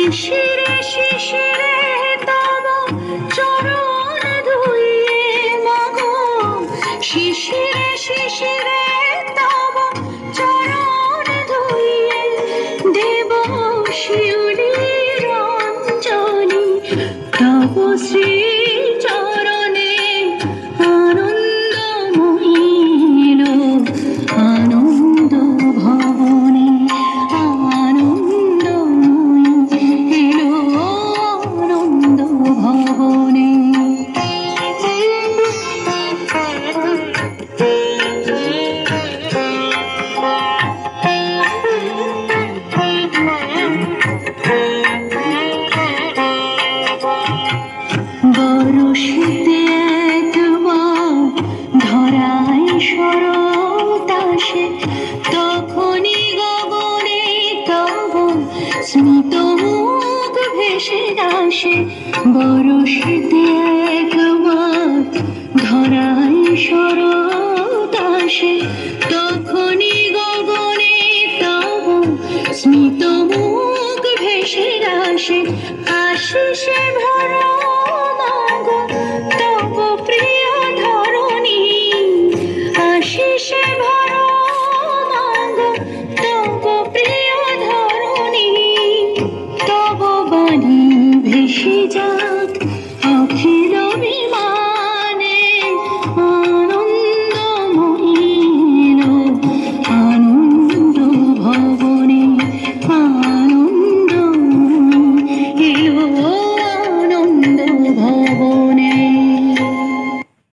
শিশিরে শিশিরে তব চরণ ধুইয়ে মাগো, শিশিরে শিশিরে তব চরণ ধুইয়ে দেব শিউলি রঞ্জনী তব শ্রী চরণে আনন্দময়ী এলো, আনন্দ ভবনে আনন্দময়ী এলো, আনন্দ ভবনে। বরষিতে একবার ধরায় শরৎ আসে, তখনই গগনে তব স্মিত মুখ ভেসে আসে। বরষিতে একবার ধরায় শরৎ আসে, তখনই গগনে তব স্মিত মুখ ভেসে আসে। আশিসে ভরা